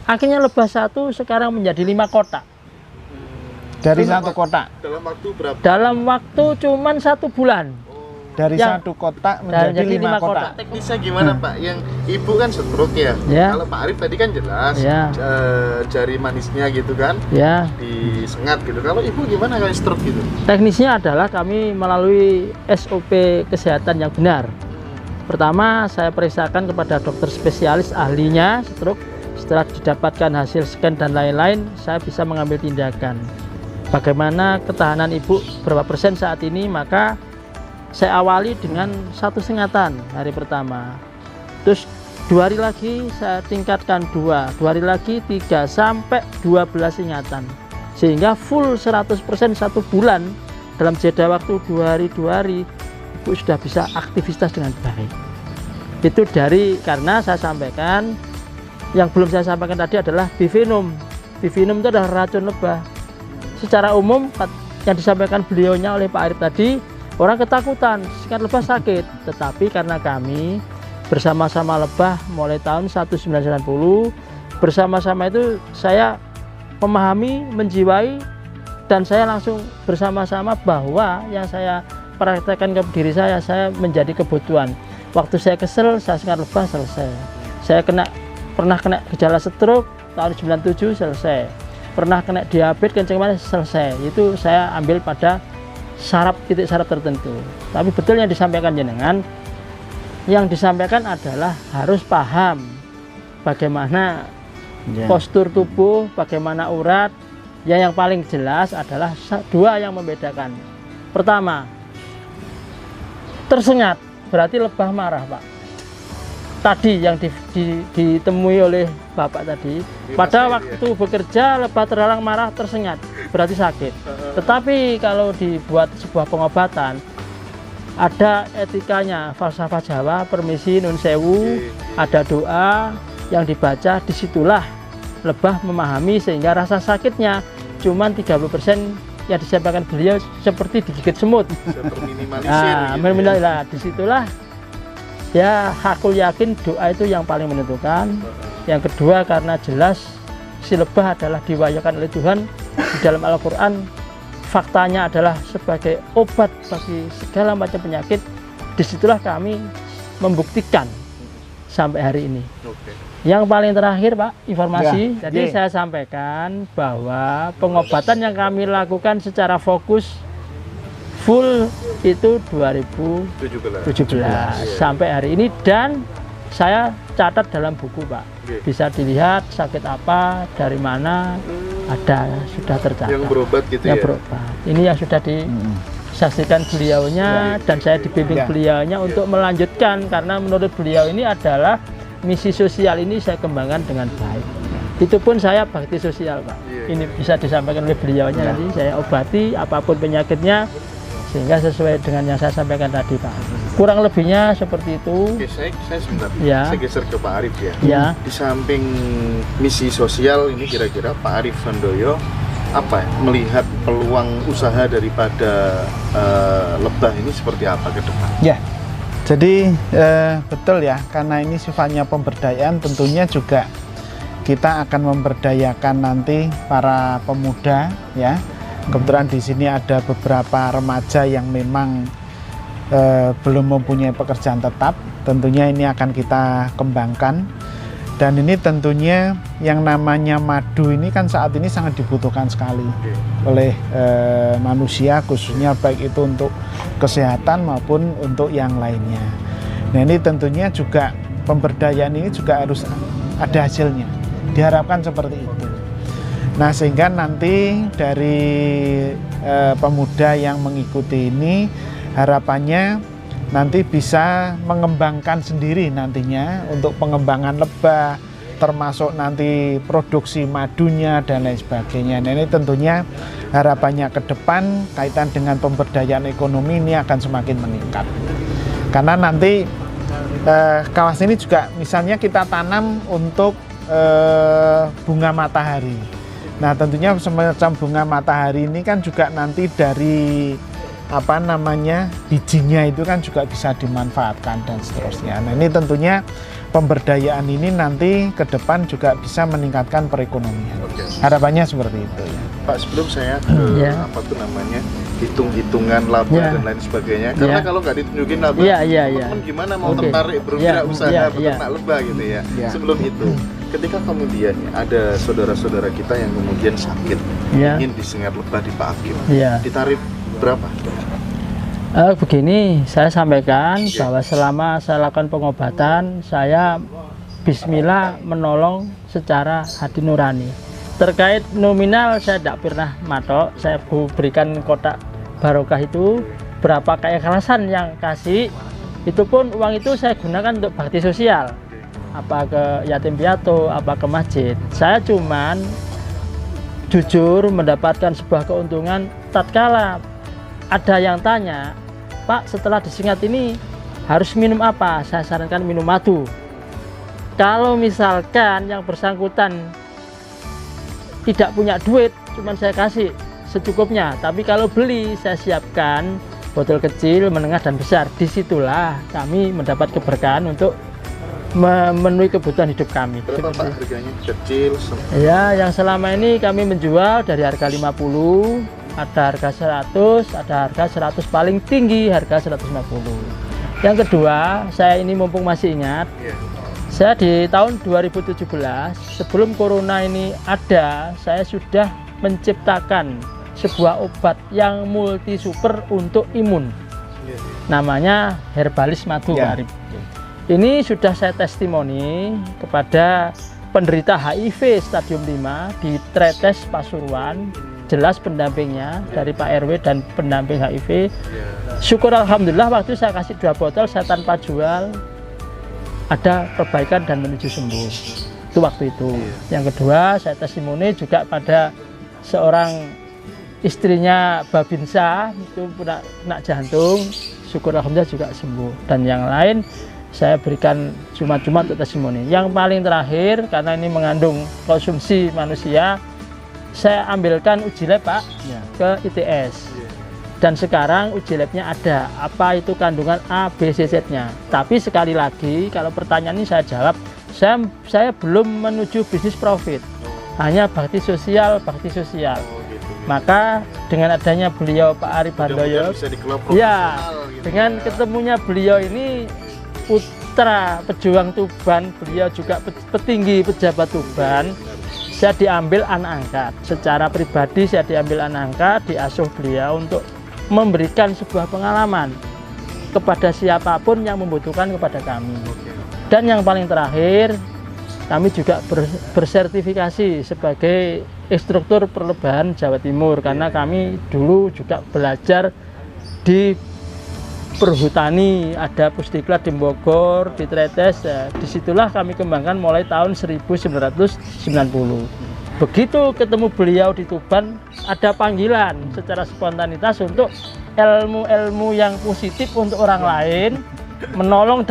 Akhirnya lebah satu sekarang menjadi 5 kotak. Dari satu kotak. Dalam waktu berapa? Dalam waktu cuman 1 bulan. Dari satu kotak menjadi 5 kotak. Teknisnya gimana Pak? Yang ibu kan stroke ya. Ya. Kalau Pak Arif tadi kan jelas Ya. Jari manisnya gitu kan Ya. disengat gitu. Kalau ibu gimana kalau stroke gitu? Teknisnya adalah kami melalui SOP kesehatan yang benar. Pertama, saya periksakan kepada dokter spesialis ahlinya stroke. Setelah didapatkan hasil scan dan lain-lain, saya bisa mengambil tindakan. Bagaimana ketahanan ibu berapa persen saat ini, maka saya awali dengan 1 sengatan hari pertama. Terus 2 hari lagi saya tingkatkan 2 hari lagi 3 sampai 12 sengatan. Sehingga full 100% 1 bulan dalam jeda waktu 2 hari ibu sudah bisa aktivitas dengan baik. Itu karena saya sampaikan, yang belum saya sampaikan tadi adalah bifenum. Bifenum itu adalah racun lebah. Secara umum yang disampaikan beliaunya oleh Pak Arif tadi, orang ketakutan, sikat lebah sakit. Tetapi karena kami bersama-sama lebah mulai tahun 1990, bersama-sama itu saya memahami, menjiwai, dan saya langsung bersama-sama bahwa yang saya praktekkan ke diri saya menjadi kebutuhan. Waktu saya kesel, saya sikat lebah, selesai. Saya pernah kena gejala stroke tahun 97, selesai. Pernah kena diabetes kencing manis, selesai. Itu saya ambil pada titik saraf tertentu. Tapi betul yang disampaikan jenengan, yang disampaikan adalah harus paham bagaimana postur tubuh, bagaimana urat. Yang paling jelas adalah 2 yang membedakan. Pertama, tersengat, berarti lebah marah Pak. Tadi yang ditemui oleh Bapak tadi, pada waktu bekerja lebah terhalang marah, tersengat, berarti sakit. Tetapi kalau dibuat sebuah pengobatan, ada etikanya, falsafah Jawa, permisi nun sewu, ada doa yang dibaca, disitulah lebah memahami sehingga rasa sakitnya cuman 30% yang disampaikan beliau seperti digigit semut. Minimalisir. Disitulah ya aku yakin doa itu yang paling menentukan. Yang kedua karena jelas si lebah adalah diwahyukan oleh Tuhan di dalam Al-Quran. Faktanya adalah sebagai obat bagi segala macam penyakit. Disitulah kami membuktikan sampai hari ini. Yang paling terakhir Pak, informasi. Jadi saya sampaikan bahwa pengobatan yang kami lakukan secara fokus full itu 2017 sampai hari ini, dan saya catat dalam buku Pak. Bisa dilihat sakit apa, dari mana, ada sudah tercatat. Yang berobat gitu ya? Berobat. Ini yang sudah disaksikan beliaunya, dan saya dibimbing beliaunya untuk melanjutkan, karena menurut beliau ini adalah misi sosial ini saya kembangkan dengan baik. Itu pun saya bakti sosial Pak. Ini bisa disampaikan oleh beliaunya, nanti saya obati apapun penyakitnya sehingga sesuai dengan yang saya sampaikan tadi Pak. Kurang lebihnya seperti itu. Oke, saya sebentar. Saya geser ke Pak Arif ya. Di samping misi sosial ini, kira-kira Pak Arif Handoyo melihat peluang usaha daripada lebah ini seperti apa ke depan? Ya. Jadi betul ya, karena ini sifatnya pemberdayaan, tentunya juga kita akan memberdayakan nanti para pemuda ya. Kebetulan di sini ada beberapa remaja yang memang belum mempunyai pekerjaan tetap. Tentunya ini akan kita kembangkan. Dan ini tentunya yang namanya madu ini kan saat ini sangat dibutuhkan sekali oleh manusia, khususnya baik itu untuk kesehatan maupun untuk yang lainnya. Nah ini tentunya juga pemberdayaan ini juga harus ada hasilnya. Diharapkan seperti itu. Nah sehingga nanti dari pemuda yang mengikuti ini harapannya nanti bisa mengembangkan sendiri nantinya untuk pengembangan lebah, termasuk nanti produksi madunya dan lain sebagainya. Nah ini tentunya harapannya ke depan kaitan dengan pemberdayaan ekonomi ini akan semakin meningkat. Karena nanti kawasan ini juga misalnya kita tanam untuk bunga matahari. Nah tentunya semacam bunga matahari ini kan juga nanti dari bijinya itu kan juga bisa dimanfaatkan dan seterusnya. Nah ini tentunya pemberdayaan ini nanti ke depan juga bisa meningkatkan perekonomian. Harapannya seperti itu ya. Pak, sebelum saya ke apa tuh namanya hitung-hitungan laba dan lain sebagainya, karena kalau nggak ditunjukin laba, teman-teman gimana mau tertarik berwirausaha beternak lebah gitu ya. Sebelum itu, ketika kemudian ada saudara-saudara kita yang kemudian sakit, ingin disengat lebah di Pak Hakim, ditarif berapa? Begini, saya sampaikan bahwa selama saya lakukan pengobatan, saya bismillah menolong secara hati nurani. Terkait nominal saya tidak pernah matok, saya berikan kotak barokah itu berapa keikhlasan yang kasih, itu pun uang itu saya gunakan untuk bakti sosial, apa ke yatim piatu, apa ke masjid. Saya cuman jujur mendapatkan sebuah keuntungan tatkala ada yang tanya, Pak, setelah disengat ini harus minum apa? Saya sarankan minum madu. Kalau misalkan yang bersangkutan tidak punya duit, cuman saya kasih secukupnya. Tapi kalau beli, saya siapkan botol kecil, menengah, dan besar. Disitulah kami mendapat keberkahan untuk memenuhi kebutuhan hidup kami. Berapa Pak harganya? Kecil? Ya, yang selama ini kami menjual dari harga 50, ada harga 100, ada harga 100, paling tinggi harga 150. Yang kedua, saya ini mumpung masih ingat, saya di tahun 2017 sebelum corona ini ada, saya sudah menciptakan sebuah obat yang multi super untuk imun, namanya Herbalis Madu. Ini sudah saya testimoni kepada penderita HIV stadium 5 di Tretes Pasuruan, jelas pendampingnya dari Pak RW dan pendamping HIV. Syukur alhamdulillah waktu saya kasih 2 botol, saya tanpa jual, ada perbaikan dan menuju sembuh. Itu waktu itu. Yang kedua, saya testimoni juga pada seorang istrinya Babinsa, itu kena jantung, syukur alhamdulillah juga sembuh. Dan yang lain saya berikan cuma-cuma untuk testimoni. Yang paling terakhir, karena ini mengandung konsumsi manusia, saya ambilkan uji lab Pak ke ITS. Dan sekarang uji labnya ada, apa itu kandungan A, B, C, Z-nya. Tapi sekali lagi, kalau pertanyaan ini saya jawab, saya belum menuju bisnis profit, hanya bakti sosial. Maka dengan adanya beliau Pak Arif Handoyo, ya, dengan ketemunya beliau ini, putra pejuang Tuban, beliau juga petinggi pejabat Tuban, saya diambil anak angkat. Secara pribadi saya diambil anak angkat, diasuh beliau untuk memberikan sebuah pengalaman kepada siapapun yang membutuhkan kepada kami. Dan yang paling terakhir, kami juga bersertifikasi sebagai instruktur perlebahan Jawa Timur, karena kami dulu juga belajar di perhutani, ada Pusdiklat di Bogor, di Tretes. Disitulah kami kembangkan mulai tahun 1990. Begitu ketemu beliau di Tuban, ada panggilan secara spontanitas untuk ilmu-ilmu yang positif untuk orang lain, menolong.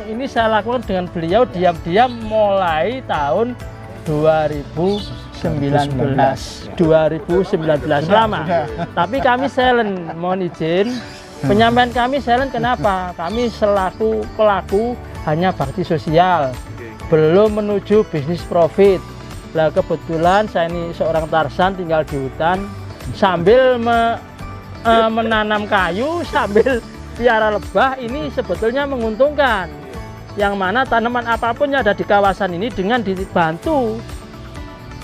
Ini saya lakukan dengan beliau diam-diam mulai tahun 2019 lama. Tapi kami silent, mohon izin. Penyampaian kami silent, kenapa? Kami selaku pelaku hanya bakti sosial, belum menuju bisnis profit. Lah kebetulan saya ini seorang Tarsan, tinggal di hutan, sambil menanam kayu, sambil piara lebah. Ini sebetulnya menguntungkan. Yang mana tanaman apapun yang ada di kawasan ini dengan dibantu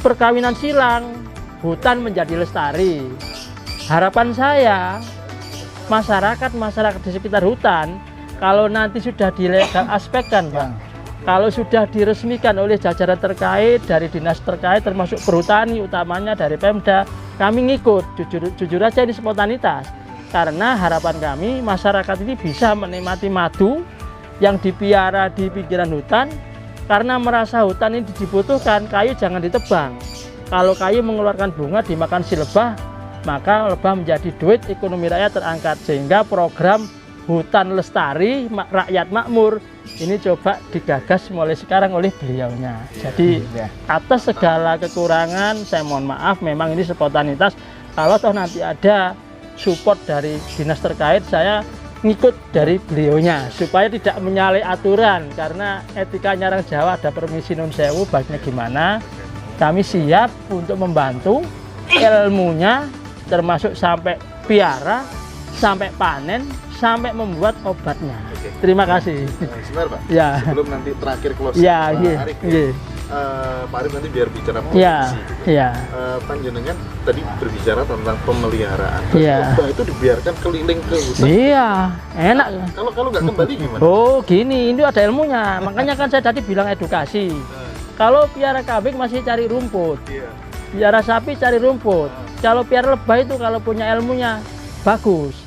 perkawinan silang, hutan menjadi lestari. Harapan saya, masyarakat di sekitar hutan, kalau nanti sudah dilegal aspekkan Pak, kalau sudah diresmikan oleh jajaran terkait dari dinas terkait termasuk perhutani, utamanya dari Pemda, kami ngikut. Jujur aja ini spontanitas, karena harapan kami masyarakat ini bisa menikmati madu yang dipiara di pinggiran hutan, karena merasa hutan ini dibutuhkan. Kayu jangan ditebang, kalau kayu mengeluarkan bunga dimakan si lebah, maka lebah menjadi duit, ekonomi rakyat terangkat. Sehingga program hutan lestari, rakyat makmur ini coba digagas mulai sekarang oleh beliaunya. Jadi atas segala kekurangan saya mohon maaf, memang ini spontanitas. Kalau toh nanti ada support dari dinas terkait, saya ngikut dari beliaunya supaya tidak menyalahi aturan, karena etikanya orang Jawa ada permisi nun sewu, baiknya gimana. Kami siap untuk membantu ilmunya, termasuk sampai piara, sampai panen, sampai membuat obatnya. Terima kasih. Sebentar Pak, Ya. sebelum nanti terakhir closing Ya, Pak iya, Arif, iya. Pak Arif nanti biar bicara Ya, produksi gitu. ya. Panjenengan tadi berbicara tentang pemeliharaan. Iya. Lebah itu dibiarkan keliling ke hutan. Iya, enak. Kalau nggak kembali gimana? Oh, gini, ini ada ilmunya. Makanya kan saya tadi bilang edukasi. Kalau piara kambing masih cari rumput, Iya. piara sapi cari rumput. Kalau piara lebah itu kalau punya ilmunya bagus.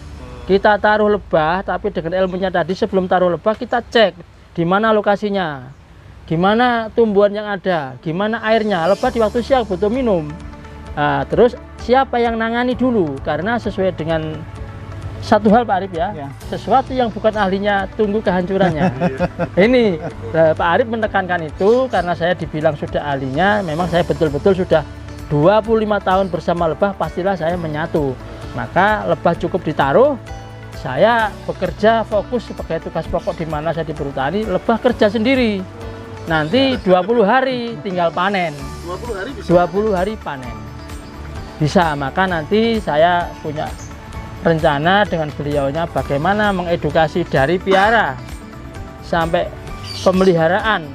Kita taruh lebah, tapi dengan ilmunya tadi sebelum taruh lebah kita cek di mana lokasinya, gimana tumbuhan yang ada, gimana airnya. Lebah di waktu siang butuh minum. Nah, terus siapa yang nangani dulu? Karena sesuai dengan satu hal Pak Arif ya, sesuatu yang bukan ahlinya tunggu kehancurannya. Ini Pak Arif menekankan itu karena saya dibilang sudah ahlinya. Memang saya betul-betul sudah 25 tahun bersama lebah, pastilah saya menyatu. Maka lebah cukup ditaruh, saya bekerja fokus sebagai tugas pokok di mana saya di perhutani, lebah kerja sendiri. Nanti 20 hari tinggal panen. 20 hari bisa. 20 hari panen. Bisa, maka nanti saya punya rencana dengan beliaunya bagaimana mengedukasi dari piara sampai pemeliharaan.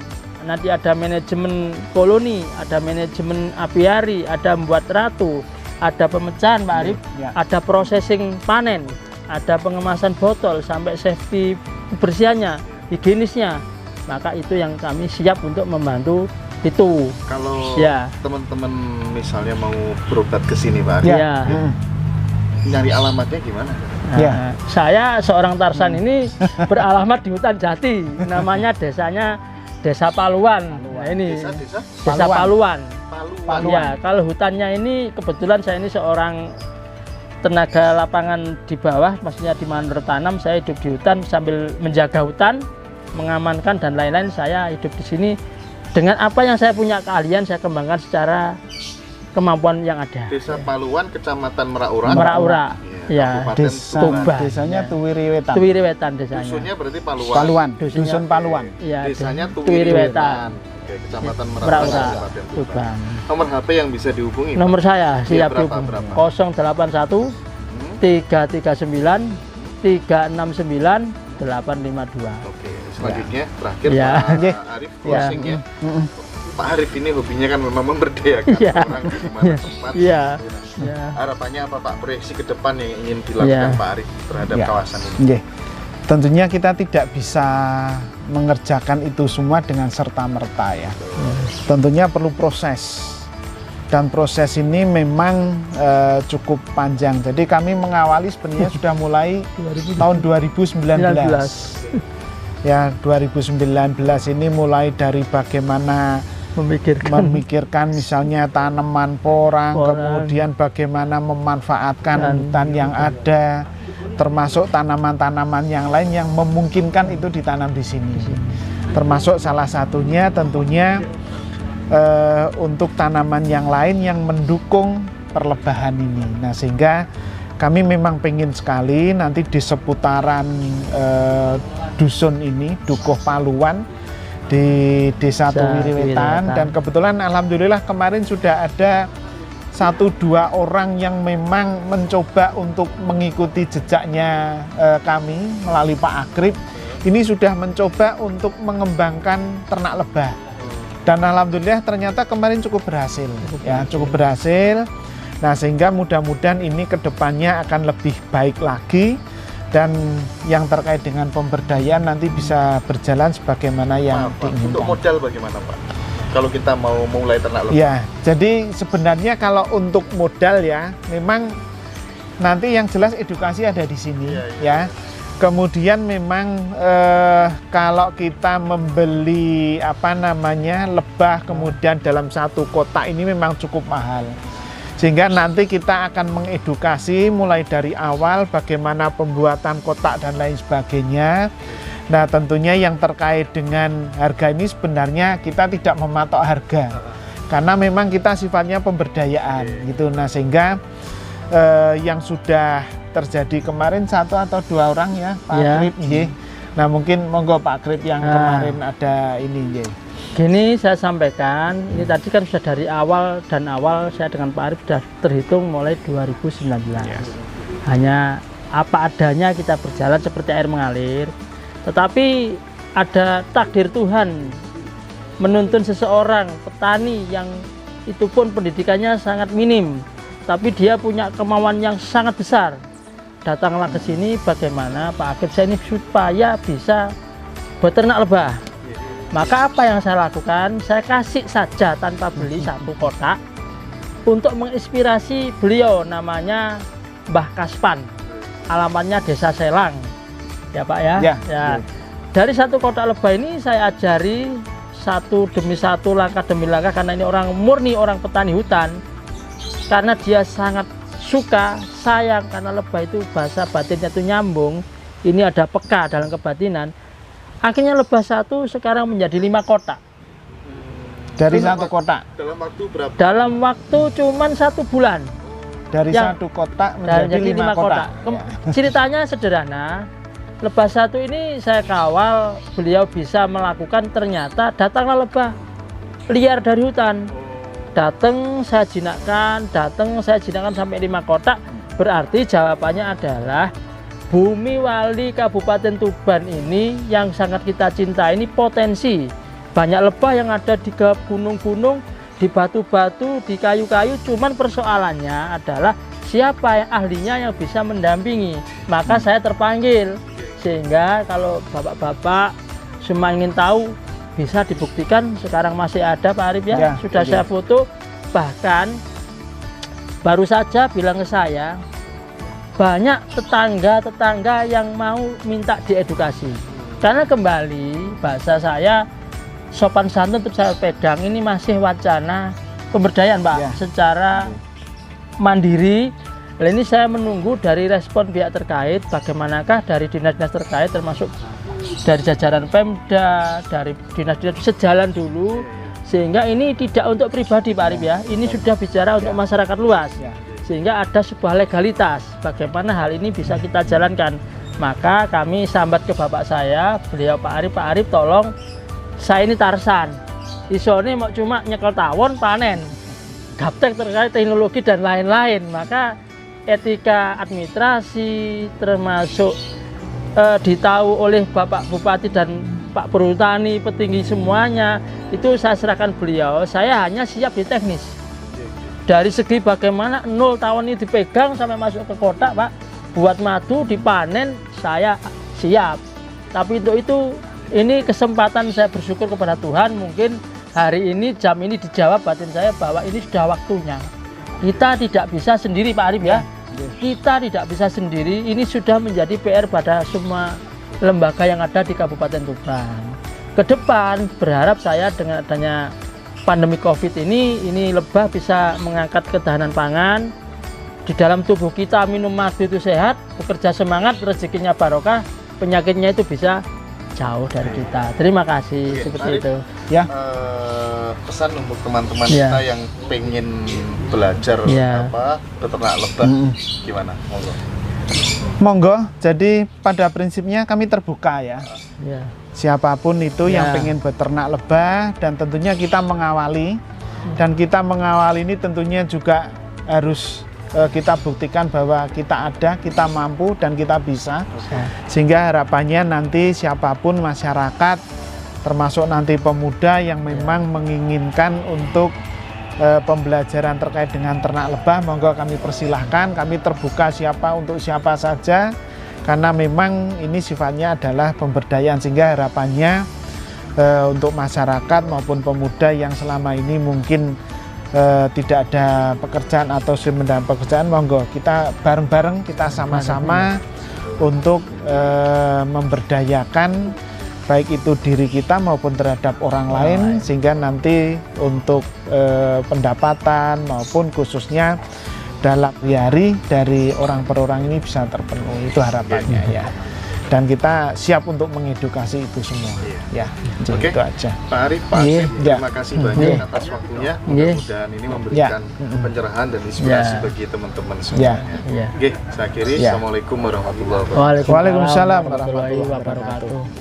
Nanti ada manajemen koloni, ada manajemen apiari, ada membuat ratu, ada pemecahan Pak Arif, ada processing panen, ada pengemasan botol sampai safety kebersihannya, higienisnya. Maka itu yang kami siap untuk membantu itu. Kalau Ya. teman-teman misalnya mau berobat ke sini Pak Arif, Ya. nyari alamatnya gimana? Nah, saya seorang Tarsan ini beralamat di hutan jati, namanya desanya Desa Paluan. Nah, ini Desa Paluan. Ya, kalau hutannya ini kebetulan saya ini seorang tenaga lapangan di bawah, maksudnya di mana bertanam, saya hidup di hutan sambil menjaga hutan, mengamankan dan lain-lain. Saya hidup di sini dengan apa yang saya punya keahlian, saya kembangkan secara kemampuan yang ada. Desa Paluan, Kecamatan Meraura. Meraura. Ya, Tuban. Desanya Tuwiri Wetan. Tuwiri Wetan desanya. Dusunnya berarti Paluan. Paluan, Dusunnya- dusun Paluan. Ya, Desanya Tuwiri Wetan. Oke, Kecamatan Meraura. Meraura, Kabupaten Tuban. Tuban. Nomor HP yang bisa dihubungi? Nomor saya Iya, siap berapa? dihubungi. 081 339 369 852. Oke, selanjutnya terakhir Ya. Pak Arif closing ya. Pak Arif ini hobinya kan memang memberdayakan Ya. orang di mana tempat. Iya. Ya. Harapannya apa Pak, proyeksi ke depan yang ingin dilakukan Ya. Pak Arif terhadap Ya. kawasan ini? Nggih. Tentunya kita tidak bisa mengerjakan itu semua dengan serta-merta ya. Tentunya perlu proses. Dan proses ini memang cukup panjang. Jadi kami mengawali sebenarnya sudah mulai tahun 2019. Ya, 2019 ini mulai dari bagaimana memikirkan misalnya tanaman porang, kemudian bagaimana memanfaatkan hutan yang ada, termasuk tanaman-tanaman yang lain yang memungkinkan itu ditanam di sini. Termasuk salah satunya tentunya untuk tanaman yang lain yang mendukung perlebahan ini. Nah, sehingga kami memang pengen sekali nanti di seputaran dusun ini, Dukuh Paluan, di Desa Tuwiri Wetan, dan kebetulan alhamdulillah kemarin sudah ada 1-2 orang yang memang mencoba untuk mengikuti jejaknya kami melalui Pak Akrib. Ini sudah mencoba untuk mengembangkan ternak lebah, dan alhamdulillah ternyata kemarin cukup berhasil, cukup berhasil. Nah, sehingga mudah-mudahan ini kedepannya akan lebih baik lagi, dan yang terkait dengan pemberdayaan nanti bisa berjalan sebagaimana yang diinginkan. Untuk modal bagaimana Pak? Kalau kita mau mulai ternak lebah? Ya, jadi sebenarnya kalau untuk modal ya, memang nanti yang jelas edukasi ada di sini ya. Kemudian memang kalau kita membeli lebah kemudian dalam satu kotak ini memang cukup mahal. Sehingga nanti kita akan mengedukasi mulai dari awal bagaimana pembuatan kotak dan lain sebagainya. Nah, tentunya yang terkait dengan harga ini sebenarnya kita tidak mematok harga, karena memang kita sifatnya pemberdayaan gitu. Nah, sehingga yang sudah terjadi kemarin 1 atau 2 orang ya Pak Ya. Krip nggih. Nah mungkin monggo Pak Krip yang kemarin ada ini nggih. Gini saya sampaikan, ini tadi kan sudah dari awal saya dengan Pak Arif sudah terhitung mulai 2019. Hanya apa adanya kita berjalan seperti air mengalir. Tetapi ada takdir Tuhan menuntun seseorang petani yang itu pun pendidikannya sangat minim, tapi dia punya kemauan yang sangat besar. Datanglah ke sini, bagaimana Pak Akib saya ini supaya bisa beternak lebah. Maka apa yang saya lakukan, saya kasih saja tanpa beli 1 kotak untuk menginspirasi beliau, namanya Mbah Kaspan, alamatnya Desa Selang ya Pak ya. Dari 1 kotak lebah ini saya ajari 1 demi 1, langkah demi langkah, karena ini orang murni, orang petani hutan, karena dia sangat suka, sayang, karena lebah itu bahasa batinnya itu nyambung, ini ada peka dalam kebatinan. Akhirnya lebah 1 sekarang menjadi 5 kotak. Dari 1 kotak? Dalam waktu berapa? Dalam waktu cuman 1 bulan. Dari 1 kotak menjadi 5 kotak. Ceritanya sederhana. Lebah 1 ini saya kawal, beliau bisa melakukan, ternyata datanglah lebah liar dari hutan. Datang saya jinakkan sampai 5 kotak. Berarti jawabannya adalah Bumi Wali Kabupaten Tuban ini yang sangat kita cinta ini potensi. Banyak lebah yang ada di gunung-gunung, di batu-batu, di kayu-kayu, cuman persoalannya adalah siapa yang ahlinya yang bisa mendampingi. Maka saya terpanggil. Sehingga kalau bapak-bapak semua ingin tahu, bisa dibuktikan sekarang masih ada Pak Arif ya, sudah saya foto. Bahkan baru saja bilang ke saya, banyak tetangga-tetangga yang mau minta diedukasi. Karena kembali bahasa saya sopan santun tetap saya pegang, ini masih wacana pemberdayaan Pak, secara mandiri. Ini saya menunggu dari respon pihak terkait, bagaimanakah dari dinas-dinas terkait, termasuk dari jajaran Pemda, dari dinas-dinas sejalan dulu, sehingga ini tidak untuk pribadi Pak Arif ya, ini sudah bicara untuk masyarakat luas, sehingga ada sebuah legalitas bagaimana hal ini bisa kita jalankan. Maka kami sambat ke bapak saya, beliau Pak Arif tolong, saya ini Tarsan, isone mau cuma nyekel tawon panen, gaptek terkait teknologi dan lain-lain. Maka etika administrasi termasuk ditahu oleh Bapak Bupati dan Pak Perhutani, petinggi semuanya, itu saya serahkan beliau. Saya hanya siap di teknis. Dari segi bagaimana 0 tawon ini dipegang sampai masuk ke kotak Pak, buat madu dipanen, saya siap. Tapi untuk itu, ini kesempatan saya bersyukur kepada Tuhan, mungkin hari ini jam ini dijawab batin saya bahwa ini sudah waktunya. Kita tidak bisa sendiri Pak Arif ya, kita tidak bisa sendiri, ini sudah menjadi PR pada semua lembaga yang ada di Kabupaten Tuban. Ke depan berharap saya dengan adanya pandemi COVID ini lebah bisa mengangkat ketahanan pangan. Di dalam tubuh kita minum madu itu sehat, bekerja semangat, rezekinya barokah, penyakitnya itu bisa jauh dari kita. Terima kasih. Seperti itu ya. Pesan untuk teman-teman kita yang pengen belajar beternak lebah, gimana? Monggo. Jadi pada prinsipnya kami terbuka ya. Siapapun itu yang pengen beternak lebah, dan tentunya kita mengawali, dan kita mengawali ini tentunya juga harus kita buktikan bahwa kita ada, kita mampu, dan kita bisa. Sehingga harapannya nanti siapapun masyarakat, termasuk nanti pemuda yang memang menginginkan untuk pembelajaran terkait dengan ternak lebah, monggo kami persilahkan, kami terbuka untuk siapa saja, karena memang ini sifatnya adalah pemberdayaan, sehingga harapannya untuk masyarakat maupun pemuda yang selama ini mungkin tidak ada pekerjaan atau sudah mendapat pekerjaan, monggo kita bareng-bareng, kita sama-sama untuk memberdayakan baik itu diri kita maupun terhadap orang lain, sehingga nanti untuk pendapatan maupun khususnya dalam hari dari orang per orang ini bisa terpenuhi. Itu harapannya ya. dan kita siap untuk mengedukasi itu semua. Ya, Oke. itu aja. Pak Arif, Pak Asim, Ya. terima kasih banyak atas waktunya. Mudah-mudahan ini memberikan pencerahan dan inspirasi bagi teman-teman semuanya. Oke, saya akhiri. Assalamualaikum warahmatullahi wabarakatuh. Waalaikumsalam warahmatullahi wabarakatuh.